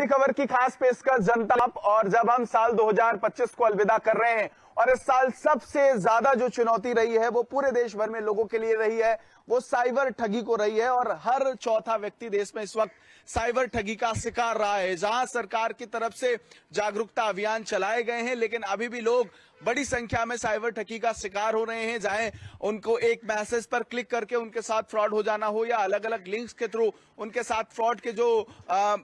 अगली खबर की खास पेशकश जनता और जब हम साल 2025 को अलविदा कर रहे हैं और इस साल सबसे ज्यादा जो चुनौती रही है वो पूरे देश भर में लोगों के लिए रही है, वो साइबर ठगी को रही है। और हर चौथा व्यक्ति देश में इस वक्त साइबर ठगी का शिकार रहा है। जहां सरकार की तरफ से जागरूकता अभियान चलाए गए हैं, लेकिन अभी भी लोग बड़ी संख्या में साइबर ठगी का शिकार हो रहे हैं। चाहे उनको एक मैसेज पर क्लिक करके उनके साथ फ्रॉड हो जाना हो या अलग अलग लिंक्स के थ्रू उनके साथ फ्रॉड के जो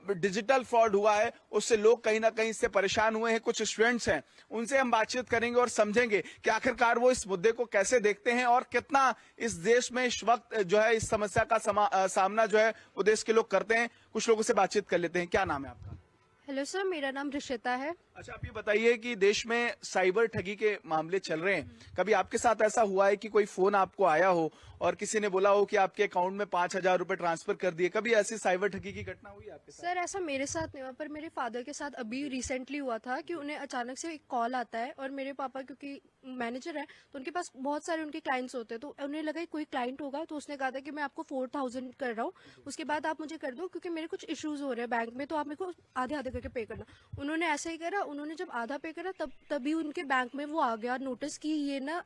डिजिटल फ्रॉड हुआ है उससे लोग कहीं ना कहीं से परेशान हुए हैं। कुछ स्टूडेंट्स हैं, उनसे हम बातचीत करेंगे और समझेंगे कि आखिरकार वो इस मुद्दे को कैसे देखते हैं और कितना इस देश में इस वक्त जो है इस समस्या का सामना जो है वो देश के लोग करते हैं। कुछ लोगों से बातचीत कर लेते हैं। क्या नाम है आपका? हेलो सर, मेरा नाम ऋषिता है। अच्छा, आप ये बताइए कि देश में साइबर ठगी के मामले चल रहे हैं, कभी आपके साथ ऐसा हुआ है कि कोई फोन आपको आया हो और किसी ने बोला हो कि आपके अकाउंट में 5,000 रुपए ट्रांसफर कर दिए? कभी ऐसी साइबर ठगी की घटना हुई आपके साथ? सर, ऐसा मेरे साथ नहीं हुआ, पर मेरे फादर के साथ अभी रिसेंटली हुआ था कि उन्हें अचानक से एक कॉल आता है और मेरे पापा क्योंकि मैनेजर है तो उनके पास बहुत सारे उनके क्लाइंट्स होते हैं, तो उन्हें लगा कोई क्लाइंट होगा, तो उसने कहा था कि मैं आपको 4,000 कर रहा हूँ, उसके बाद आप मुझे कर दो क्योंकि मेरे कुछ इश्यूज हो रहे हैं बैंक में, तो आप मेरे को आधे आधे करके पे करना। उन्होंने ऐसा ही करा। उन्होंने जब आधा पे करा तभी उनके बैंक में वो आ गया नोटिस कि ये ना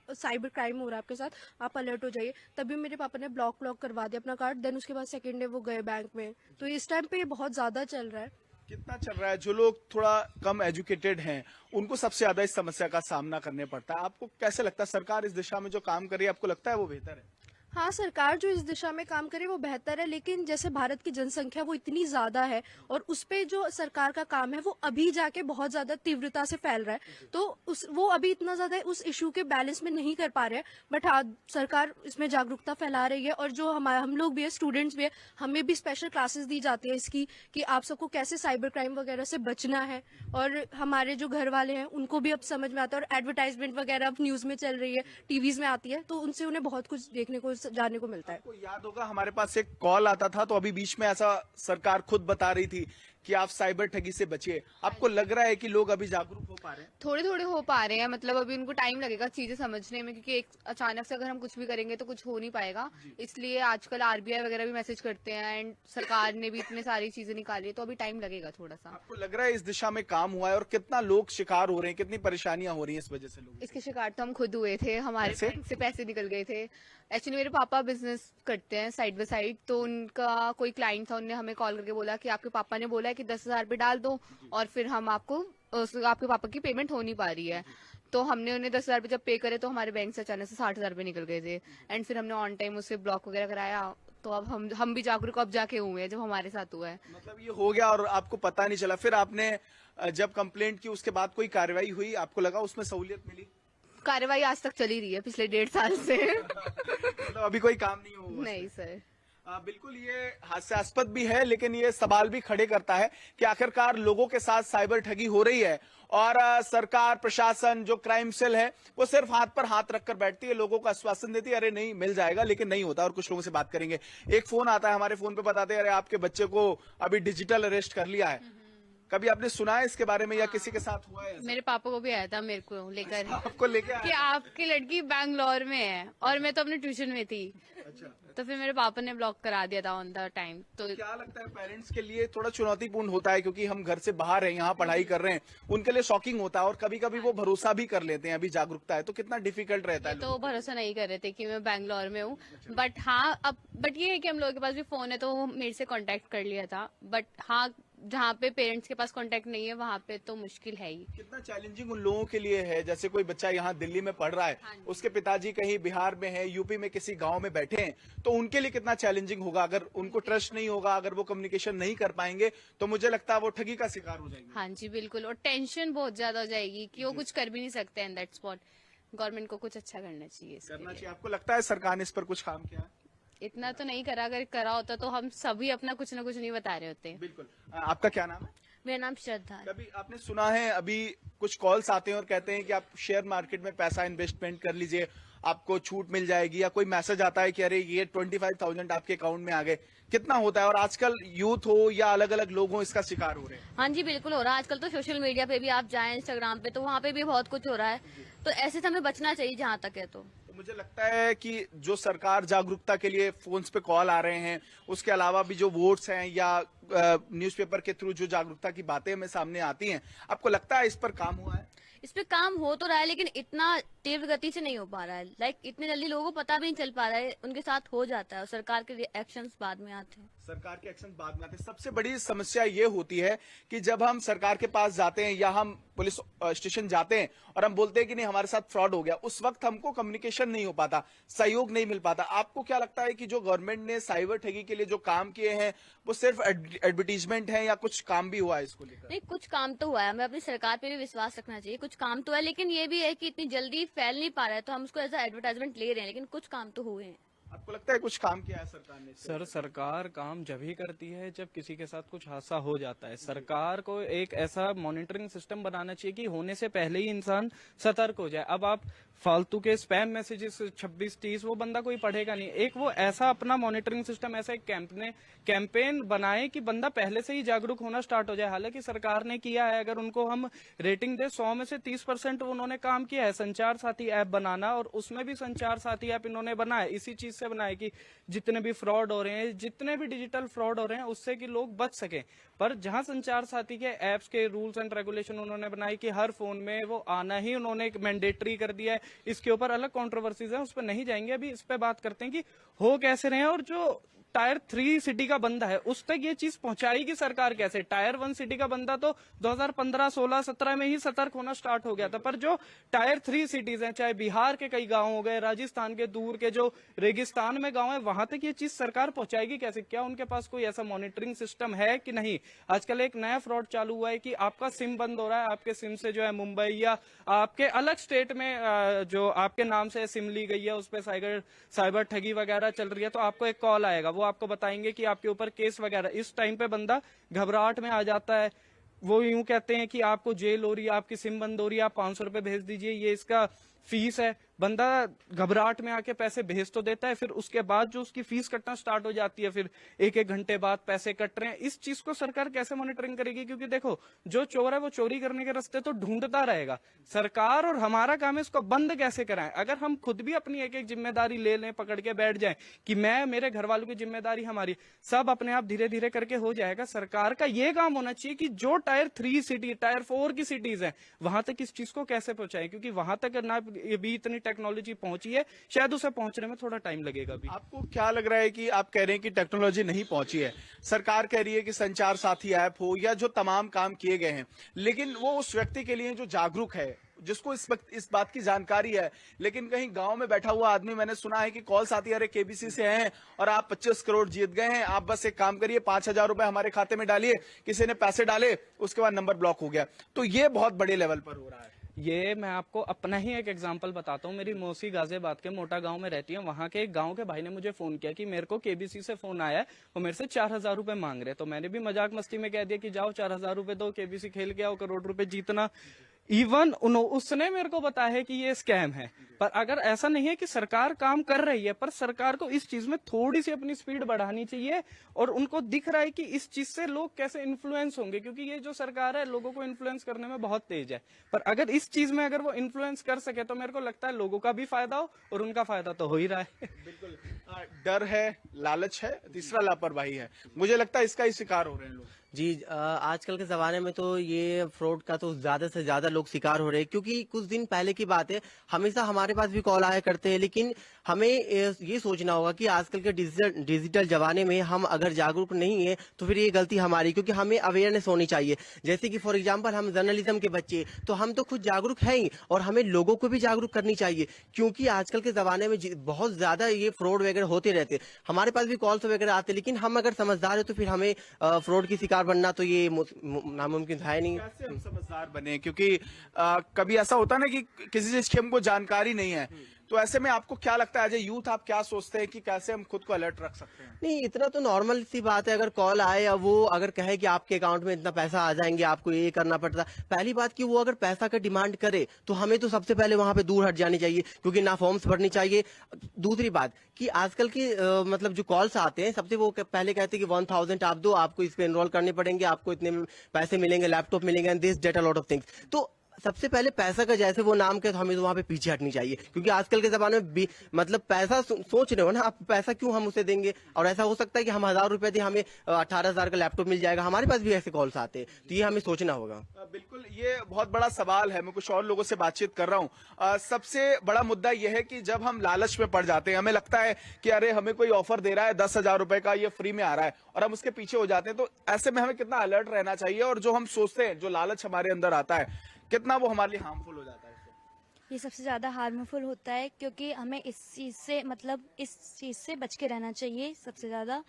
साइबर क्राइम हो रहा है आपके साथ, आप अलर्ट हो जाइए। तभी मेरे पापा ने ब्लॉक करवा दिया अपना कार्ड। देन उसके बाद सेकेंड डे वो गए बैंक में। तो इस टाइम पे ये बहुत ज्यादा चल रहा है। कितना चल रहा है? जो लोग थोड़ा कम एजुकेटेड हैं उनको सबसे ज्यादा इस समस्या का सामना करने पड़ता है। आपको कैसे लगता है सरकार इस दिशा में जो काम कर रही है, आपको लगता है वो बेहतर है? हाँ, सरकार जो इस दिशा में काम करे वो बेहतर है, लेकिन जैसे भारत की जनसंख्या वो इतनी ज्यादा है और उस पे जो सरकार का काम है वो अभी जाके बहुत ज्यादा तीव्रता से फैल रहा है, तो वो अभी इतना ज्यादा उस इशू के बैलेंस में नहीं कर पा रहे हैं। बट हाँ, सरकार इसमें जागरूकता फैला रही है और जो हम लोग भी है, स्टूडेंट्स भी है, हमें भी स्पेशल क्लासेस दी जाती है इसकी कि आप सबको कैसे साइबर क्राइम वगैरह से बचना है। और हमारे जो घर वाले हैं उनको भी अब समझ में आता है और एडवर्टाइजमेंट वगैरह अब न्यूज में चल रही है, टीवीज में आती है, तो उनसे उन्हें बहुत कुछ देखने को जाने को मिलता है। आपको याद होगा हमारे पास एक कॉल आता था तो अभी बीच में ऐसा सरकार खुद बता रही थी कि आप साइबर ठगी से बचिए। आपको लग रहा है कि लोग अभी जागरूक हो पा रहे हैं? थोड़े थोड़े हो पा रहे हैं, मतलब अभी उनको टाइम लगेगा चीजें समझने में, क्योंकि एक अचानक से अगर हम कुछ भी करेंगे तो कुछ हो नहीं पाएगा। इसलिए आजकल आरबीआई वगैरह भी मैसेज करते हैं एंड सरकार ने भी इतने सारी चीजें निकाली है, तो अभी टाइम लगेगा थोड़ा सा। आपको लग रहा है इस दिशा में काम हुआ है और कितना लोग शिकार हो रहे हैं, कितनी परेशानियां हो रही हैं इस वजह से लोग? इसके शिकार तो हम खुद हुए थे, हमारे बैंक से पैसे निकल गए थे। एक्चुअली मेरे पापा बिजनेस करते हैं साइड बाय साइड, तो उनका कोई क्लाइंट था, उन्होंने हमें कॉल करके बोला कि आपके पापा ने बोला है कि 10,000 पे डाल दो और फिर हम आपको आपके पापा की पेमेंट हो नहीं पा रही है। तो हमने उन्हें 10,000 पे जब पे करे तो हमारे बैंक से अचानक से 60,000 पे निकल गए थे एंड फिर हमने ऑन टाइम उसे ब्लॉक वगैरह कराया। तो अब हम भी जागरूक अब जाके हुए हैं जब हमारे साथ हुआ है। मतलब ये हो गया और आपको पता नहीं चला, फिर आपने जब कंप्लेंट की उसके बाद कोई कार्रवाई हुई? आपको लगा उसमें सहूलियत मिली? कार्रवाई आज तक चली रही है पिछले 1.5 साल से। मतलब अभी कोई काम नहीं हुआ? नहीं सर। बिल्कुल, ये हास्यास्पद भी है लेकिन ये सवाल भी खड़े करता है कि आखिरकार लोगों के साथ साइबर ठगी हो रही है और सरकार प्रशासन जो क्राइम सेल है वो सिर्फ हाथ पर हाथ रखकर बैठती है, लोगों को आश्वासन देती है अरे नहीं मिल जाएगा, लेकिन नहीं होता। और कुछ लोगों से बात करेंगे। एक फोन आता है हमारे फोन पे, बताते हैं अरे आपके बच्चे को अभी डिजिटल अरेस्ट कर लिया है। कभी आपने सुना है इसके बारे में या किसी के साथ हुआ है? मेरे पापा को भी आया था मेरे को लेकर। आपको लेकर कि आपकी लड़की बैंगलोर में है और मैं तो अपने ट्यूशन में थी। अच्छा, तो फिर मेरे पापा ने ब्लॉक करा दिया था ऑन द टाइम। तो क्या लगता है पेरेंट्स के लिए थोड़ा चुनौतीपूर्ण होता है क्योंकि हम घर से बाहर हैं, यहाँ पढ़ाई कर रहे हैं, उनके लिए शॉकिंग होता है और कभी कभी वो भरोसा भी कर लेते हैं, अभी जागरूकता है तो कितना डिफिकल्ट रहता है? तो भरोसा नहीं कर रहे थे कि मैं बैंगलोर में हूँ। बट हाँ, बट ये है कि हम लोगों के पास भी फोन है तो वो मेरे से कांटेक्ट कर लिया था। बट हाँ, जहाँ पे पेरेंट्स के पास कांटेक्ट नहीं है वहाँ पे तो मुश्किल है ही। कितना चैलेंजिंग उन लोगों के लिए है, जैसे कोई बच्चा यहाँ दिल्ली में पढ़ रहा है, उसके पिताजी कहीं बिहार में है, यूपी में किसी गांव में बैठे हैं, तो उनके लिए कितना चैलेंजिंग होगा? अगर उनको ट्रस्ट नहीं होगा, अगर वो कम्युनिकेशन नहीं कर पाएंगे तो मुझे लगता है वो ठगी का शिकार हो जाएंगे। हाँ जी बिल्कुल, और टेंशन बहुत ज्यादा हो जाएगी कि वो कुछ कर भी नहीं सकते इन दैट स्पॉट। गवर्नमेंट को कुछ अच्छा करना चाहिए। करना चाहिए। आपको लगता है सरकार ने इस पर कुछ काम किया है? इतना तो नहीं करा, अगर करा होता तो हम सभी अपना कुछ ना कुछ नहीं बता रहे होते। बिल्कुल। आपका क्या नाम है? मेरा नाम श्रद्धा है। कभी आपने सुना है अभी कुछ कॉल्स आते हैं और कहते हैं कि आप शेयर मार्केट में पैसा इन्वेस्टमेंट कर लीजिए, आपको छूट मिल जाएगी, या कोई मैसेज आता है कि अरे ये 25,000 आपके अकाउंट में आ गए? कितना होता है? और आजकल यूथ हो या अलग अलग लोग हो इसका शिकार हो रहे हैं? हाँ जी बिल्कुल हो रहा है। आजकल तो सोशल मीडिया पे भी आप जाएं, इंस्टाग्राम पे, तो वहाँ पे भी बहुत कुछ हो रहा है। तो ऐसे से हमें बचना चाहिए जहाँ तक है। तो मुझे लगता है कि जो सरकार जागरूकता के लिए फोन्स पे कॉल आ रहे हैं, उसके अलावा भी जो वोट्स हैं या न्यूज़पेपर के थ्रू जो जागरूकता की बातें हमें सामने आती हैं, आपको लगता है इस पर काम हुआ है? इस पे काम हो तो रहा है लेकिन इतना तीव्र गति से नहीं हो पा रहा है। लाइक इतने जल्दी लोगों को पता भी नहीं चल पा रहा है, उनके साथ हो जाता है और सरकार के एक्शंस बाद में आते हैं। सरकार के एक्शन बाद में आते हैं। सबसे बड़ी समस्या ये होती है कि जब हम सरकार के पास जाते हैं या हम पुलिस स्टेशन जाते हैं और हम बोलते हैं कि नहीं हमारे साथ फ्रॉड हो गया, उस वक्त हमको कम्युनिकेशन नहीं हो पाता, सहयोग नहीं मिल पाता। आपको क्या लगता है कि जो गवर्नमेंट ने साइबर ठगी के लिए जो काम किए हैं वो सिर्फ एडवर्टीजमेंट है या कुछ काम भी हुआ है इसको लेकर? नहीं, कुछ काम तो हुआ है, हमें अपनी सरकार पे भी विश्वास रखना चाहिए। कुछ काम तो है लेकिन ये भी है कि इतनी जल्दी फैल नहीं पा रहा है, तो हम उसको एज एडवर्टाइजमेंट ले रहे हैं, लेकिन कुछ काम तो हुए हैं। आपको लगता है कुछ काम किया है सरकार ने? सर, सरकार काम जब ही करती है जब किसी के साथ कुछ हादसा हो जाता है। सरकार को एक ऐसा मॉनिटरिंग सिस्टम बनाना चाहिए कि होने से पहले ही इंसान सतर्क हो जाए। अब आप फालतू के स्पैम मैसेजेस 26-30 वो बंदा कोई पढ़ेगा नहीं। एक वो ऐसा अपना मॉनिटरिंग सिस्टम, ऐसा एक कैंपेन बनाए कि बंदा पहले से ही जागरूक होना स्टार्ट हो जाए। हालांकि सरकार ने किया है, अगर उनको हम रेटिंग दे 100 में से 30% उन्होंने काम किया है संचार साथी ऐप बनाना, और उसमें भी संचार साथी ऐप इन्होंने बनाया इसी चीज से बनाया कि जितने भी फ्रॉड हो रहे हैं, जितने भी डिजिटल फ्रॉड हो रहे हैं, उससे कि लोग बच सके। पर जहां संचार साथी के एप्स के रूल्स एंड रेगुलेशन उन्होंने बनाए कि हर फोन में वो आना ही उन्होंने एक मैंडेटरी कर दिया है। इसके ऊपर अलग कंट्रोवर्सीज है, उस पर नहीं जाएंगे। अभी इस पे बात करते हैं कि हो कैसे रहे हैं, और जो टायर 3 सिटी का बंदा है उस तक ये चीज पहुंचाएगी सरकार कैसे? टायर 1 सिटी का बंदा तो 2015, 16, 17 में ही सतर्क होना स्टार्ट हो गया था, पर जो टायर 3 सिटीज हैं, चाहे बिहार के कई गांव हो गए, राजस्थान के दूर के जो रेगिस्तान में गांव है, वहां तक ये चीज सरकार पहुंचाएगी कैसे? क्या उनके पास कोई ऐसा मॉनिटरिंग सिस्टम है कि नहीं? आजकल एक नया फ्रॉड चालू हुआ है कि आपका सिम बंद हो रहा है, आपके सिम से जो है मुंबई या आपके अलग स्टेट में जो आपके नाम से सिम ली गई है उस पर साइबर ठगी वगैरह चल रही है, तो आपको एक कॉल आएगा, वो आपको बताएंगे कि आपके ऊपर केस वगैरह। इस टाइम पे बंदा घबराहट में आ जाता है, वो यूं कहते हैं कि आपको जेल हो रही है, आपकी सिम बंद हो रही है, आप 500 रुपए भेज दीजिए, ये इसका फीस है। बंदा घबराहट में आके पैसे भेज तो देता है, फिर उसके बाद जो उसकी फीस कटना स्टार्ट हो जाती है, फिर एक घंटे बाद पैसे कट रहे हैं। इस चीज को सरकार कैसे मॉनिटरिंग करेगी? क्योंकि देखो, जो चोर है वो चोरी करने के रास्ते तो ढूंढता रहेगा। सरकार और हमारा काम है इसको बंद कैसे कराएं। अगर हम खुद भी अपनी एक जिम्मेदारी ले लें, पकड़ के बैठ जाएं कि मैं, मेरे घर वालों की जिम्मेदारी, हमारी, सब अपने आप धीरे धीरे करके हो जाएगा। सरकार का ये काम होना चाहिए कि जो टायर 3 सिटी, टायर 4 की सिटीज है, वहां तक इस चीज को कैसे पहुंचाएं, क्योंकि वहां तक ना भी इतनी टेक्नोलॉजी पहुंची है, शायद उसे पहुंचने में थोड़ा टाइम लगेगा अभी। आपको क्या लग रहा है कि आप कह रहे हैं कि टेक्नोलॉजी नहीं पहुंची है, सरकार कह रही है कि संचार साथी ऐप हो या जो तमाम काम किए गए हैं, लेकिन वो उस व्यक्ति के लिए जो जागरूक है, जिसको इस वक्त इस बात की जानकारी है, लेकिन कहीं गांव में बैठा हुआ आदमी, मैंने सुना है कि कॉल आती है, अरे केबीसी से हैं और आप 25 करोड़ जीत गए हैं, आप बस एक काम करिए, 5,000 रुपए हमारे खाते में डालिए। किसी ने पैसे डाले, उसके बाद नंबर ब्लॉक हो गया। तो ये बहुत बड़े लेवल पर हो रहा है। ये मैं आपको अपना ही एक एग्जांपल बताता हूँ। मेरी मौसी गाजियाबाद के मोटा गांव में रहती है। वहां के एक गांव के भाई ने मुझे फोन किया कि मेरे को केबीसी से फोन आया है, वो मेरे से 4,000 रुपए मांग रहे। तो मैंने भी मजाक मस्ती में कह दिया कि जाओ 4,000 रुपए दो, केबीसी खेल के आओ, करोड़ रुपए जीतना। इवन उसने मेरे को बताया है कि ये स्कैम है। पर अगर ऐसा नहीं है कि सरकार काम कर रही है, पर सरकार को इस चीज में थोड़ी सी अपनी स्पीड बढ़ानी चाहिए, और उनको दिख रहा है कि इस चीज से लोग कैसे इन्फ्लुएंस होंगे, क्योंकि ये जो सरकार है लोगों को इन्फ्लुएंस करने में बहुत तेज है। पर अगर इस चीज में अगर वो इन्फ्लुएंस कर सके तो मेरे को लगता है लोगों का भी फायदा हो, और उनका फायदा तो हो ही रहा है। बिल्कुल। डर है, लालच है, तीसरा लापरवाही है। मुझे लगता है इसका ही शिकार हो रहे हैं लोग। जी, आजकल के ज़माने में तो ये फ्रॉड का तो ज़्यादा से ज़्यादा लोग शिकार हो रहे हैं, क्योंकि कुछ दिन पहले की बात है, हमेशा हमारे पास भी कॉल आया करते हैं, लेकिन हमें ये सोचना होगा कि आजकल के डिजिटल ज़माने में हम अगर जागरूक नहीं है तो फिर ये गलती हमारी, क्योंकि हमें अवेयरनेस होनी चाहिए। जैसे कि फॉर एग्जांपल हम जर्नलिज्म के बच्चे, तो हम तो खुद जागरूक हैं ही, और हमें लोगों को भी जागरूक करनी चाहिए, क्योंकि आजकल के ज़माने में बहुत ज़्यादा ये फ्रॉड वगैरह होते रहते। हमारे पास भी कॉल्स वगैरह आते, लेकिन हम अगर समझदार है तो फिर हमें फ्रॉड की शिकार बनना तो ये नामुमकिन है नहीं। कैसे हम समझदार बने? क्योंकि कभी ऐसा होता है ना कि किसी चीज की हमको जानकारी नहीं है, तो ऐसे में आपको क्या लगता है एज ए यूथ, आप क्या सोचते हैं कि कैसे हम खुद को अलर्ट रख सकते हैं? नहीं, इतना तो नॉर्मल सी बात है। अगर कॉल आए या वो अगर कहे कि आपके अकाउंट में इतना पैसा आ जाएंगे, आपको ये करना पड़ता, पहली बात कि वो अगर पैसा का डिमांड करे तो हमें तो सबसे पहले वहां पे दूर हट जानी चाहिए, क्योंकि ना फॉर्म्स भरनी चाहिए। दूसरी बात कि आजकल की मतलब जो कॉल्स आते हैं, सबसे वो पहले कहते हैं कि 1,000 आप दो, आपको इस पे एनरोल करने पड़ेंगे, आपको इतने पैसे मिलेंगे, लैपटॉप मिलेंगे, and this that a lot of things. तो सबसे पहले पैसा का जैसे वो नाम के, तो हमें तो वहाँ पे पीछे हटनी चाहिए, क्योंकि आजकल के जमाने में मतलब पैसा सोच रहे हो ना आप, पैसा क्यों हम उसे देंगे। और ऐसा हो सकता है कि हम 1000 रुपए दे हमें 18,000 का लैपटॉप मिल जाएगा, हमारे पास भी ऐसे कॉल्स आते हैं, तो ये हमें सोचना होगा। बिल्कुल, ये बहुत बड़ा सवाल है। मैं कुछ और लोगों से बातचीत कर रहा हूँ। सबसे बड़ा मुद्दा यह है कि जब हम लालच में पड़ जाते हैं, हमें लगता है कि अरे हमें कोई ऑफर दे रहा है 10,000 रुपए का, ये फ्री में आ रहा है, और हम उसके पीछे हो जाते हैं। तो ऐसे में हमें कितना अलर्ट रहना चाहिए, और जो हम सोचते हैं, जो लालच हमारे अंदर आता है, कितना वो हमारे लिए हार्मफुल हो जाता है। ये सबसे ज़्यादा हार्मफुल होता है, क्योंकि हमें इस चीज़ से इस चीज़ से बच के रहना चाहिए सबसे ज़्यादा,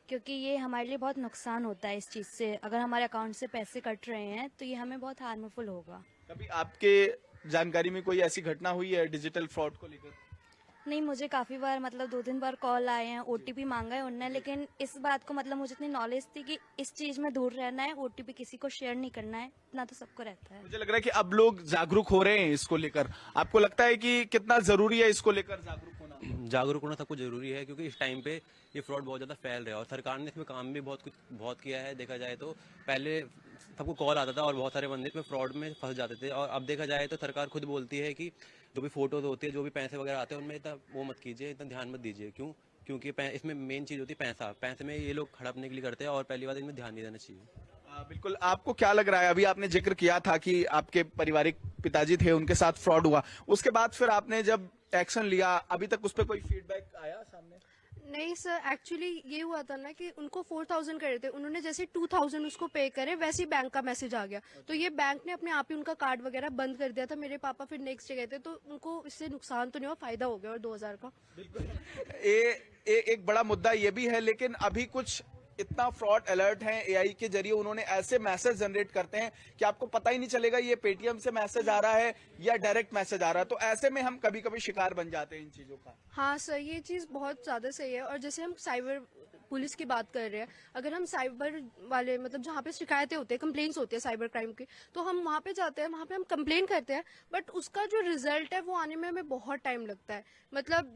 क्योंकि ये हमारे लिए बहुत नुकसान होता है इस चीज़ से। अगर हमारे अकाउंट से पैसे कट रहे हैं तो ये हमें बहुत हार्मफुल होगा। कभी आपके जानकारी में कोई ऐसी घटना हुई है डिजिटल फ्रॉड को लेकर? नहीं, मुझे काफ़ी बार 2-3 बार कॉल आए हैं, ओटीपी मांगा है उनने, लेकिन इस बात को मुझे इतनी नॉलेज थी कि इस चीज़ में दूर रहना है, ओटीपी किसी को शेयर नहीं करना है, इतना तो सबको रहता है। मुझे लग रहा है कि अब लोग जागरूक हो रहे हैं इसको लेकर। आपको लगता है कि कितना जरूरी है इसको लेकर जागरूक होना? जागरूक होना सबको जरूरी है, क्योंकि इस टाइम पे ये फ्रॉड बहुत ज्यादा फैल रहा है और सरकार ने इसमें काम भी बहुत किया है। देखा जाए तो पहले सबको कॉल आता था और बहुत सारे बंदे इसमें फ्रॉड में फंस जाते थे, और अब देखा जाए तो सरकार खुद बोलती है कि जो भी फोटोज होती है, जो भी पैसे वगैरह आते हैं, उनमें इतना वो मत कीजिए, इतना ध्यान मत दीजिए। क्यों? क्योंकि इसमें मेन चीज होती है पैसा। पैसे में ये लोग हड़पने के लिए करते हैं, और पहली बात इनमें ध्यान नहीं देना चाहिए। बिल्कुल। आपको क्या लग रहा है, अभी आपने जिक्र किया था कि आपके पारिवारिक पिताजी थे, उनके साथ फ्रॉड हुआ, उसके बाद फिर आपने जब एक्शन लिया, अभी तक उस पर कोई फीडबैक आया सामने? नहीं सर, एक्चुअली ये हुआ था ना कि उनको 4,000 करे थे, उन्होंने जैसे 2,000 उसको पे करे, वैसे ही बैंक का मैसेज आ गया, तो ये बैंक ने अपने आप ही उनका कार्ड वगैरह बंद कर दिया था। मेरे पापा फिर नेक्स्ट डे गए थे, तो उनको इससे नुकसान तो नहीं हुआ, फायदा हो गया, और 2,000 का। एक बड़ा मुद्दा ये भी है, लेकिन अभी कुछ इतना फ्रॉड अलर्ट है एआई के जरिए, उन्होंने ऐसे मैसेज जनरेट करते हैं कि आपको पता ही नहीं चलेगा ये पेटीएम से मैसेज आ रहा है या डायरेक्ट मैसेज आ रहा है। तो ऐसे में हम कभी कभी शिकार बन जाते हैं इन चीजों का। हाँ सर, ये चीज़ बहुत ज़्यादा सही है। और जैसे हम साइबर पुलिस की बात कर रहे हैं, अगर हम साइबर वाले जहाँ पे शिकायतें होती है, कंप्लेंट्स होती है साइबर क्राइम की, तो हम वहाँ पे जाते हैं, वहाँ पे हम कंप्लेन करते हैं, बट उसका जो रिजल्ट है वो आने में हमें बहुत टाइम लगता है।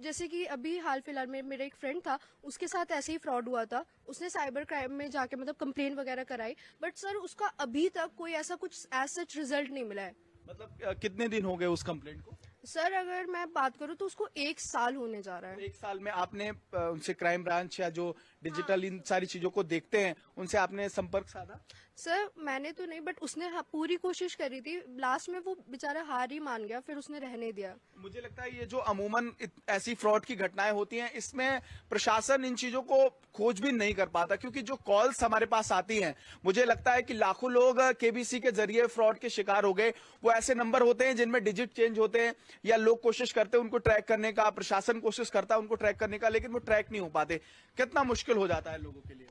जैसे कि अभी हाल फिलहाल में मेरा एक फ्रेंड था, उसके साथ ऐसे ही फ्रॉड हुआ था, उसने साइबर क्राइम में जाके कंप्लेन वगैरह कराई, बट सर उसका अभी तक कोई ऐसा कुछ एज सच रिजल्ट नहीं मिला है। कितने दिन हो गए उस कंप्लेंट को? सर अगर मैं बात करूँ तो उसको 1 साल होने जा रहा है। 1 साल में आपने उनसे क्राइम ब्रांच या जो डिजिटल इन सारी चीजों को देखते हैं, उनसे आपने संपर्क साधा? सर मैंने तो नहीं, बट उसने पूरी कोशिश करी थी, लास्ट में वो बेचारा हार ही मान गया, फिर उसने रहने दिया। मुझे लगता है ये जो अमूमन ऐसी फ्रॉड की घटनाएं होती हैं, इसमें प्रशासन इन चीजों को खोजबीन नहीं कर पाता, क्योंकि जो कॉल्स हमारे पास आती हैं, मुझे लगता है कि लाखों लोग केबीसी के जरिए फ्रॉड के शिकार हो गए। वो ऐसे नंबर होते हैं जिनमें डिजिट चेंज होते हैं, या लोग कोशिश करते हैं उनको ट्रैक करने का, प्रशासन कोशिश करता है उनको ट्रैक करने का, लेकिन वो ट्रैक नहीं हो पाते। कितना मुश्किल हो जाता है लोगों के लिए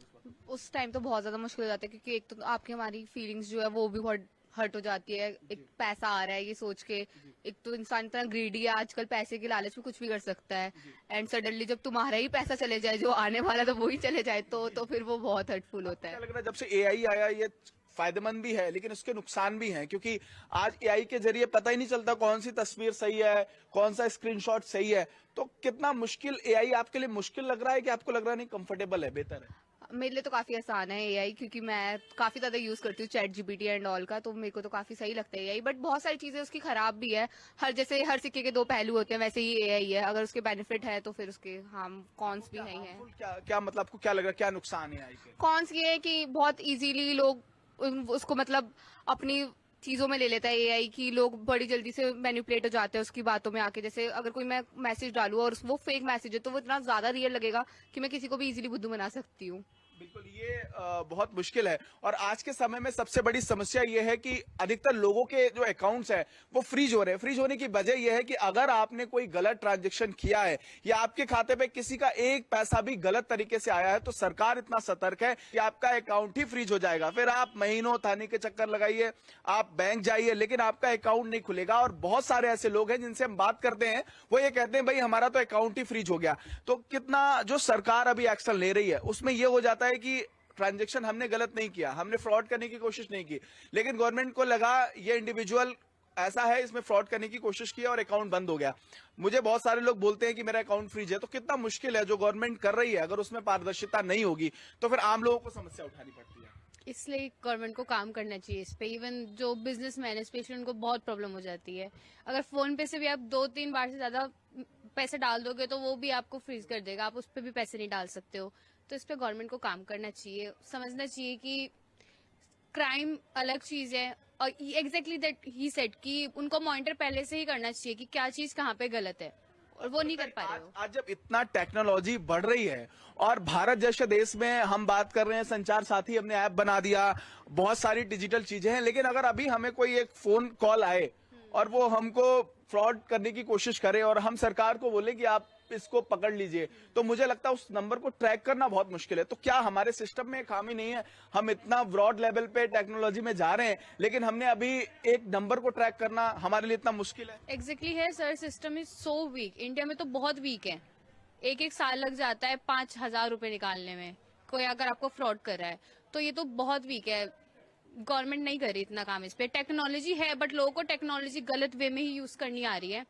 उस टाइम तो बहुत ज्यादा मुश्किल हो जाता है, क्योंकि एक तो आपकी हमारी फीलिंग्स जो है वो भी बहुत हर्ट हो जाती है। एक पैसा आ रहा है ये सोच के, एक तो इंसान इतना ग्रीडी है आजकल, पैसे के लालच में कुछ भी कर सकता है, एंड सडनली जब तुम्हारा ही पैसा चले जाए, जो आने वाला था वो ही चले जाए, तो फिर वो बहुत हर्टफुल होता है। क्या लग रहा है, जब से एआई आया, ये फायदेमंद भी है लेकिन उसके नुकसान भी हैं, क्योंकि आज एआई के जरिए पता ही नहीं चलता कौन सी तस्वीर सही है, कौन सा स्क्रीनशॉट सही है। तो कितना मुश्किल एआई आपके लिए मुश्किल लग रहा है, कि आपको लग रहा है नहीं कंफर्टेबल है, बेहतर है? मेरे लिए तो काफी आसान है एआई, क्योंकि मैं काफी ज्यादा यूज करती हूँ चैट जीपीटी एंड ऑल का, तो मेरे को तो काफी सही लगता है एआई। बट बहुत सारी चीजें उसकी खराब भी है, जैसे हर सिक्के के 2 पहलू होते हैं, वैसे ही एआई है। अगर उसके बेनिफिट है तो फिर उसके हार्म कॉन्स भी है। क्या मतलब आपको क्या लग रहा है, क्या नुकसान है एआई के? कॉन्स ये है कि बहुत इजीली लोग उसको अपनी चीजों में ले लेता है एआई, की लोग बड़ी जल्दी से मैनिपुलेट हो जाते हैं उसकी बातों में आके। जैसे अगर कोई मैं मैसेज डालूं और वो फेक मैसेज है, तो वो इतना ज्यादा रियल लगेगा कि मैं किसी को भी इजीली बुद्धू बना सकती हूँ। बिल्कुल, ये बहुत मुश्किल है। और आज के समय में सबसे बड़ी समस्या ये है कि अधिकतर लोगों के जो अकाउंट्स हैं वो फ्रीज हो रहे हैं। फ्रीज होने की वजह यह है कि अगर आपने कोई गलत ट्रांजैक्शन किया है, या आपके खाते पे किसी का एक पैसा भी गलत तरीके से आया है, तो सरकार इतना सतर्क है कि आपका अकाउंट ही फ्रीज हो जाएगा। फिर आप महीनों थाने के चक्कर लगाइए, आप बैंक जाइए, लेकिन आपका अकाउंट नहीं खुलेगा। और बहुत सारे ऐसे लोग हैं जिनसे हम बात करते हैं, वो ये कहते हैं भाई हमारा तो अकाउंट ही फ्रीज हो गया। तो कितना जो सरकार अभी एक्शन ले रही है उसमें यह हो जाता है कि ट्रांजैक्शन हमने गलत नहीं किया, हमने फ्रॉड करने की कोशिश नहीं की, लेकिन गवर्नमेंट को लगा ये इंडिविजुअल ऐसा है, इसमें फ्रॉड करने की कोशिश की और अकाउंट बंद हो गया। मुझे बहुत सारे लोग बोलते हैं कि मेरा अकाउंट फ्रीज है। तो कितना मुश्किल है जो गवर्नमेंट कर रही है, अगर उसमें पारदर्शिता नहीं होगी तो फिर आम लोगों को समस्या उठानी पड़ती है। इसलिए गवर्नमेंट को काम करना चाहिए इस पे। इवन जो बिजनेसमैन है स्पेशली उनको बहुत प्रॉब्लम हो जाती है। अगर फोन पे से भी आप 2-3 बार से ज्यादा पैसे डाल दोगे तो वो भी आपको फ्रीज कर देगा, आप उस पर भी पैसे नहीं डाल सकते हो। तो इस पे गवर्नमेंट को काम करना चाहिए, समझना चाहिए कि क्राइम अलग चीज है और एग्जैक्टली दैट ही सेड कि उनको मॉनिटर पहले से ही करना चाहिए कि क्या चीज कहाँ पे गलत है, और वो नहीं कर पा रहे हो। आज जब इतना टेक्नोलॉजी बढ़ रही है और भारत जैसे देश में हम बात कर रहे हैं, संचार साथी हमने ऐप बना दिया, बहुत सारी डिजिटल चीजें हैं, लेकिन अगर अभी हमें कोई एक फोन कॉल आए और वो हमको फ्रॉड करने की कोशिश करे और हम सरकार को बोले कि आप इसको पकड़ लीजिए, तो मुझे लगता है उस नंबर को ट्रैक करना बहुत मुश्किल है। तो क्या हमारे सिस्टम में खामी नहीं है? हम इतना ब्रॉड लेवल पे टेक्नोलॉजी में जा रहे हैं, लेकिन हमने अभी एक नंबर को ट्रैक करना हमारे लिए इतना मुश्किल है। एग्जैक्टली है sir, system is so weak. India में तो बहुत वीक है, एक साल लग जाता है 5,000 रुपए निकालने में कोई अगर आपको फ्रॉड कर रहा है, तो ये तो बहुत वीक है। गवर्नमेंट नहीं कर रही इतना काम इस पे। टेक्नोलॉजी है बट लोगों को टेक्नोलॉजी गलत वे में ही यूज करनी आ रही है,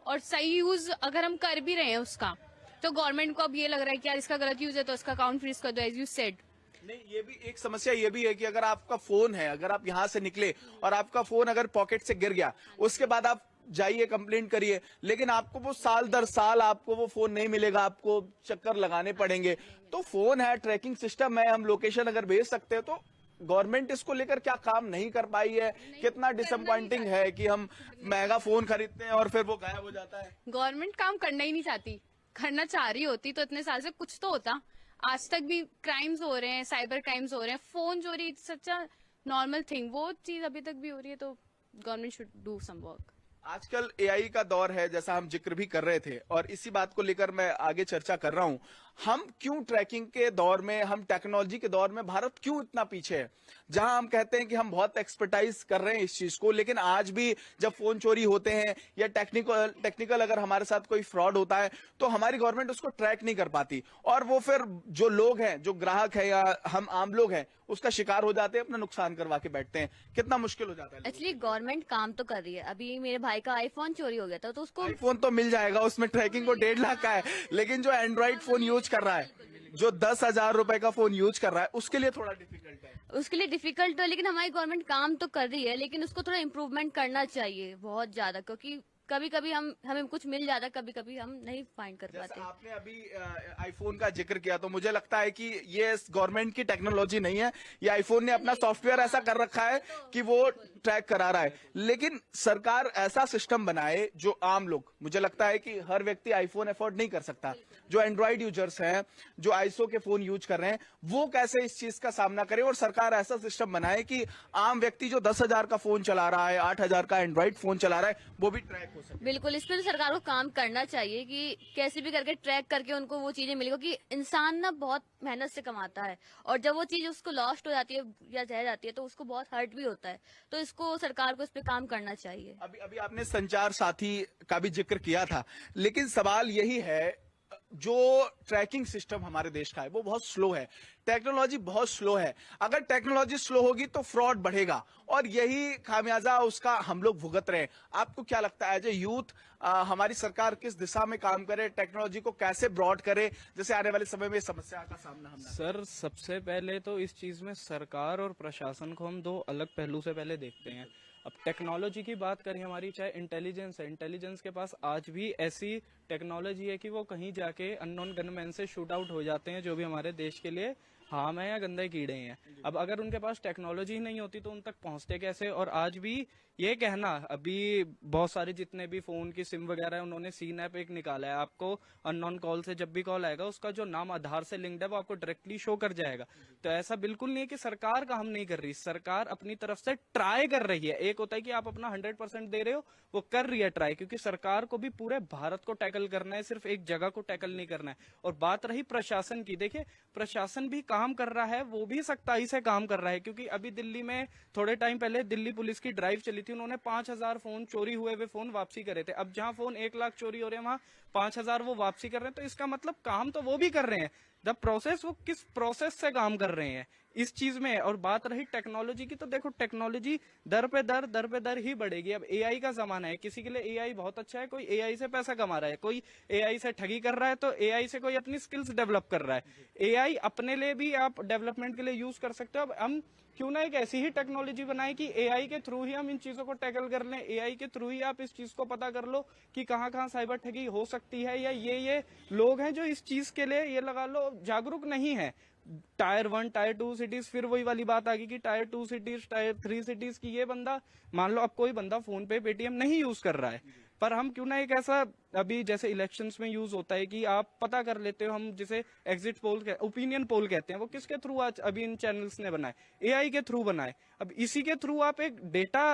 और सही यूज अगर हम कर भी रहे हैं उसका तो गवर्नमेंट को अब ये लग रहा है कि यार इसका गलत यूज है तो इसका अकाउंट फ्रीज कर दो, एज यू सेड। नहीं, ये भी एक समस्या ये भी है कि अगर आपका फोन है, अगर आप यहाँ से निकले और आपका फोन अगर पॉकेट से गिर गया, उसके बाद आप जाइए कंप्लेंट करिए, लेकिन आपको वो साल दर साल आपको वो फोन नहीं मिलेगा, आपको चक्कर लगाने पड़ेंगे। तो फोन है, ट्रैकिंग सिस्टम है, हम लोकेशन अगर भेज सकते हैं, तो गवर्नमेंट इसको लेकर क्या काम नहीं कर पाई है? कितना डिसअपॉइंटिंग है कि हम महंगा फोन खरीदते हैं और फिर वो गायब हो जाता है। गवर्नमेंट काम करना ही नहीं चाहती, करना चाह रही होती तो इतने साल से कुछ तो होता। आज तक भी क्राइम्स हो रहे हैं, साइबर क्राइम्स हो रहे हैं, फोन चोरी it's such a normal thing, वो चीज अभी तक भी हो रही है, तो government should do some work. आजकल एआई का दौर है, जैसा हम जिक्र भी कर रहे थे, और इसी बात को लेकर मैं आगे चर्चा कर रहा हूं। हम क्यों ट्रैकिंग के दौर में, हम टेक्नोलॉजी के दौर में भारत क्यों इतना पीछे है? जहां हम कहते हैं कि हम बहुत एक्सपर्टाइज कर रहे हैं इस चीज को, लेकिन आज भी जब फोन चोरी होते हैं या टेक्निकल अगर हमारे साथ कोई फ्रॉड होता है, तो हमारी गवर्नमेंट उसको ट्रैक नहीं कर पाती, और वो फिर जो लोग हैं, जो ग्राहक है या हम आम लोग हैं, उसका शिकार हो जाते हैं, अपना नुकसान करवा के बैठते हैं। कितना मुश्किल हो जाता है। एक्चुअली गवर्नमेंट काम तो कर रही है। अभी मेरे भाई का आईफोन चोरी हो गया था तो उसको आईफोन तो मिल जाएगा, उसमें ट्रैकिंग को 1.5 लाख का है, लेकिन जो एंड्रॉइड फोन यूज कर रहा है, जो 10,000 रुपए का फोन यूज कर रहा है, उसके लिए थोड़ा डिफिकल्ट है। उसके लिए डिफिकल्ट है, लेकिन हमारी गवर्नमेंट काम तो कर रही है, लेकिन उसको थोड़ा इम्प्रूवमेंट करना चाहिए बहुत ज्यादा, क्योंकि कभी कभी हमें कुछ मिल जाता है, कभी कभी हम नहीं फाइंड कर जैसा पाते। आपने अभी आईफोन का जिक्र किया, तो मुझे लगता है कि ये गवर्नमेंट की टेक्नोलॉजी नहीं है, ये आईफोन ने अपना सॉफ्टवेयर ऐसा कर रखा है कि वो ट्रैक करा रहा है। लेकिन सरकार ऐसा सिस्टम बनाए जो आम लोग, मुझे लगता है कि हर व्यक्ति आईफोन अफोर्ड नहीं कर सकता, जो एंड्रॉइड यूजर्स हैं, जो आईएसओ के फोन यूज कर रहे हैं, वो कैसे इस चीज का सामना करें, और सरकार ऐसा सिस्टम बनाए कि आम व्यक्ति जो 10,000 का फोन चला रहा है, 8,000 का एंड्रॉइड फोन चला रहा है, वो भी ट्रैक हो सके। बिल्कुल, इस पर सरकार को काम करना चाहिए कि कैसे भी करके ट्रैक करके उनको वो चीजें मिले, क्योंकि इंसान ना बहुत मेहनत से कमाता है, और जब वो चीज उसको लॉस्ट हो जाती है या रह जाती है तो उसको बहुत हर्ट भी होता है। तो इसको सरकार को इस पे काम करना चाहिए। अभी अभी आपने संचार साथी का भी जिक्र किया था, लेकिन सवाल यही है, जो ट्रैकिंग सिस्टम हमारे देश का है वो बहुत स्लो है, टेक्नोलॉजी बहुत स्लो है। अगर टेक्नोलॉजी स्लो होगी तो फ्रॉड बढ़ेगा, और यही खामियाजा उसका हम लोग भुगत रहे हैं। आपको क्या लगता है, एज ए यूथ हमारी सरकार किस दिशा में काम करे, टेक्नोलॉजी को कैसे ब्रॉड करे, जैसे आने वाले समय में इस समस्या का सामना हम ना सर, सबसे पहले तो इस चीज में सरकार और प्रशासन को हम दो अलग पहलू से पहले देखते हैं। अब टेक्नोलॉजी की बात करें हमारी, चाहे इंटेलिजेंस है, इंटेलिजेंस के पास आज भी ऐसी टेक्नोलॉजी है कि वो कहीं जाके अननोन गनमैन से शूट आउट हो जाते हैं, जो भी हमारे देश के लिए हार्म है या गंदे कीड़े हैं। अब अगर उनके पास टेक्नोलॉजी नहीं होती तो उन तक पहुंचते कैसे? और आज भी ये कहना, अभी बहुत सारे जितने भी फोन की सिम वगैरह है, उन्होंने सीन ऐप एक निकाला है, आपको अननोन कॉल से जब भी कॉल आएगा उसका जो नाम आधार से लिंक्ड है वो आपको डायरेक्टली शो कर जाएगा। तो ऐसा बिल्कुल नहीं है कि सरकार काम नहीं कर रही, सरकार अपनी तरफ से ट्राई कर रही है। एक होता है कि आप अपना 100% दे रहे हो, वो कर रही है ट्राई, क्योंकि सरकार को भी पूरे भारत को टैकल करना है, सिर्फ एक जगह को टैकल नहीं करना है। और बात रही प्रशासन की, देखिए प्रशासन भी काम कर रहा है, वो भी सख्ताई से काम कर रहा है, क्योंकि अभी दिल्ली में थोड़े टाइम पहले दिल्ली पुलिस की ड्राइव चली थी, उन्होंने 5,000 फोन चोरी हुए वे फोन वापसी करे थे। अब जहां फोन 1 लाख चोरी हो रहे हैं वहां 5,000 वो वापसी कर रहे हैं, तो इसका मतलब काम तो वो भी कर रहे हैं, द प्रोसेस, वो किस प्रोसेस से काम कर रहे हैं इस चीज में। और बात रही टेक्नोलॉजी की, तो देखो टेक्नोलॉजी दर पे दर ही बढ़ेगी। अब एआई का जमाना है, किसी के लिए एआई बहुत अच्छा है, कोई एआई से पैसा कमा रहा है, कोई एआई से ठगी कर रहा है, तो एआई से कोई अपनी स्किल्स डेवलप कर रहा है। एआई अपने लिए भी आप डेवलपमेंट के लिए यूज कर सकते हो। अब हम क्यों ना एक ऐसी ही टेक्नोलॉजी बनाए कि एआई के थ्रू ही हम इन चीजों को टैकल कर लें, एआई के थ्रू ही आप इस चीज को पता कर लो कि कहाँ कहाँ साइबर ठगी हो सकती है, या ये लोग हैं जो इस चीज के लिए ये लगा लो जागरूक नहीं है। टायर 1 टायर 2 सिटीज, फिर वही वाली बात आ गई कि टायर 2 सिटीज टायर 3 सिटीज की ये बंदा, मान लो अब कोई बंदा फोन पे पेटीएम नहीं यूज कर रहा है, पर हम क्यों ना एक ऐसा, अभी जैसे इलेक्शंस में यूज होता है कि आप पता कर लेते हो, हम जिसे एग्जिट पोल, ओपिनियन पोल कहते हैं, वो किसके थ्रू आज अभी इन चैनल्स ने बनाए, एआई के थ्रू बनाए। अब इसी के थ्रू आप एक डेटा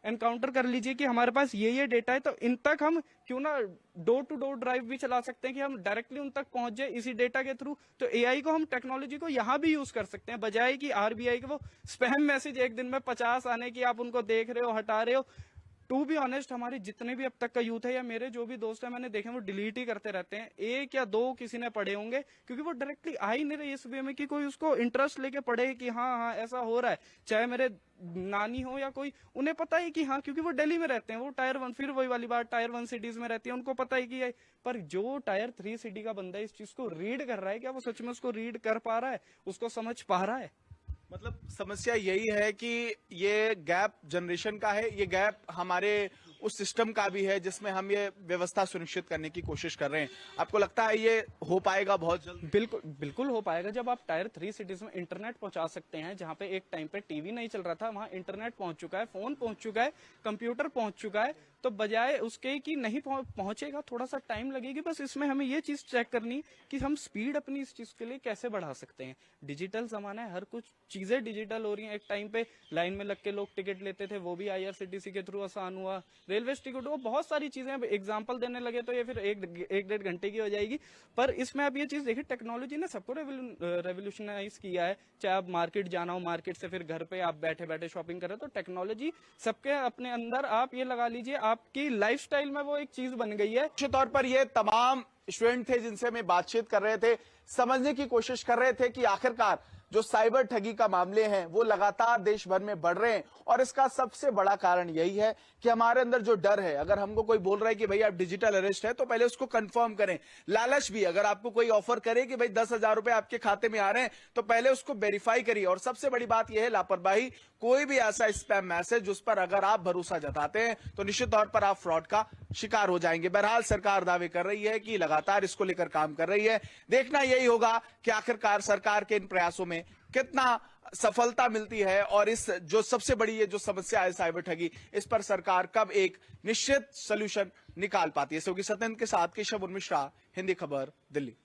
एनकाउंटर कर लीजिए कि हमारे पास ये डेटा है, तो इन तक हम क्यों ना डोर टू डोर ड्राइव भी चला सकते हैं कि हम डायरेक्टली उन तक पहुंच जाए इसी डेटा के थ्रू। तो एआई को हम, टेक्नोलॉजी को यहाँ भी यूज कर सकते हैं, बजाय कि आरबीआई के वो स्पैम मैसेज एक दिन में 50 आने की आप उनको देख रहे हो, हटा रहे हो। टू बी ऑनेस्ट, हमारे जितने भी अब तक का यूथ है या मेरे जो भी दोस्त है मैंने देखे, वो डिलीट ही करते रहते हैं। एक या दो किसी ने पढ़े होंगे, क्योंकि वो डायरेक्टली आ ही नहीं रही इस वे में कि कोई उसको इंटरेस्ट लेके पढ़े कि हाँ ऐसा हो रहा है। चाहे मेरे नानी हो या कोई, उन्हें पता है कि हाँ, क्योंकि वो दिल्ली में रहते हैं, वो टायर 1, फिर वही वाली बात, टायर 1 सिटीज में रहती है, उनको पता है कि पर जो टायर 3 सिटी का बंदा इस चीज को रीड कर रहा है, क्या वो सच में उसको रीड कर पा रहा है, उसको समझ पा रहा है? मतलब समस्या यही है कि ये गैप जनरेशन का है, ये गैप हमारे उस सिस्टम का भी है जिसमें हम ये व्यवस्था सुनिश्चित करने की कोशिश कर रहे हैं। आपको लगता है ये हो पाएगा बहुत जल्द? बिल्कुल हो पाएगा। जब आप टायर 3 सिटीज में इंटरनेट पहुंचा सकते हैं, जहां पे एक टाइम पे टीवी नहीं चल रहा था, वहां इंटरनेट पहुंच चुका है, फोन पहुंच चुका है, कंप्यूटर पहुंच चुका है, तो बजाय उसके कि नहीं पहुंचेगा, थोड़ा सा टाइम लगेगी, बस इसमें हमें ये चीज चेक करनी कि हम स्पीड अपनी इस चीज के लिए कैसे बढ़ा सकते हैं। डिजिटल जमाना है, हर कुछ चीजें डिजिटल हो रही हैं। एक टाइम पे लाइन में लग के लोग टिकट लेते थे, वो भी आईआरसीटीसी के थ्रू आसान हुआ। रेलवे टिकट, वो बहुत सारी चीजें, एग्जाम्पल देने लगे तो ये फिर एक डेढ़ घंटे की हो जाएगी। पर इसमें आप ये चीज देखिए, टेक्नोलॉजी ने सबको रेवोल्यूशनाइज किया है। चाहे आप मार्केट जाना हो, मार्केट से फिर घर पे आप बैठे बैठे शॉपिंग कर रहे हो, तो टेक्नोलॉजी सबके अपने अंदर, आप ये लगा लीजिए आपकी लाइफस्टाइल में वो एक चीज बन गई है। निश्चित तौर पर ये तमाम स्टूडेंट थे जिनसे हम बातचीत कर रहे थे, समझने की कोशिश कर रहे थे कि आखिरकार जो साइबर ठगी का मामले हैं वो लगातार देश भर में बढ़ रहे हैं, और इसका सबसे बड़ा कारण यही है कि हमारे अंदर जो डर है, अगर हमको कोई बोल रहा है कि भाई आप डिजिटल अरेस्ट है, तो पहले उसको कंफर्म करें। लालच भी, अगर आपको कोई ऑफर करे कि भाई 10,000 रुपए आपके खाते में आ रहे हैं, तो पहले उसको वेरीफाई करिए। और सबसे बड़ी बात यह है लापरवाही, कोई भी ऐसा स्पैम मैसेज उस पर अगर आप भरोसा जताते हैं तो निश्चित तौर पर आप फ्रॉड का शिकार हो जाएंगे। बहरहाल सरकार दावे कर रही है कि लगातार इसको लेकर काम कर रही है। देखना यही होगा कि आखिरकार सरकार के इन प्रयासों में कितना सफलता मिलती है, और इस जो सबसे बड़ी ये जो समस्या है साइबर ठगी, इस पर सरकार कब एक निश्चित सोल्यूशन निकाल पाती है। सत्येंद्र के साथ केशव मिश्रा, हिंदी खबर, दिल्ली।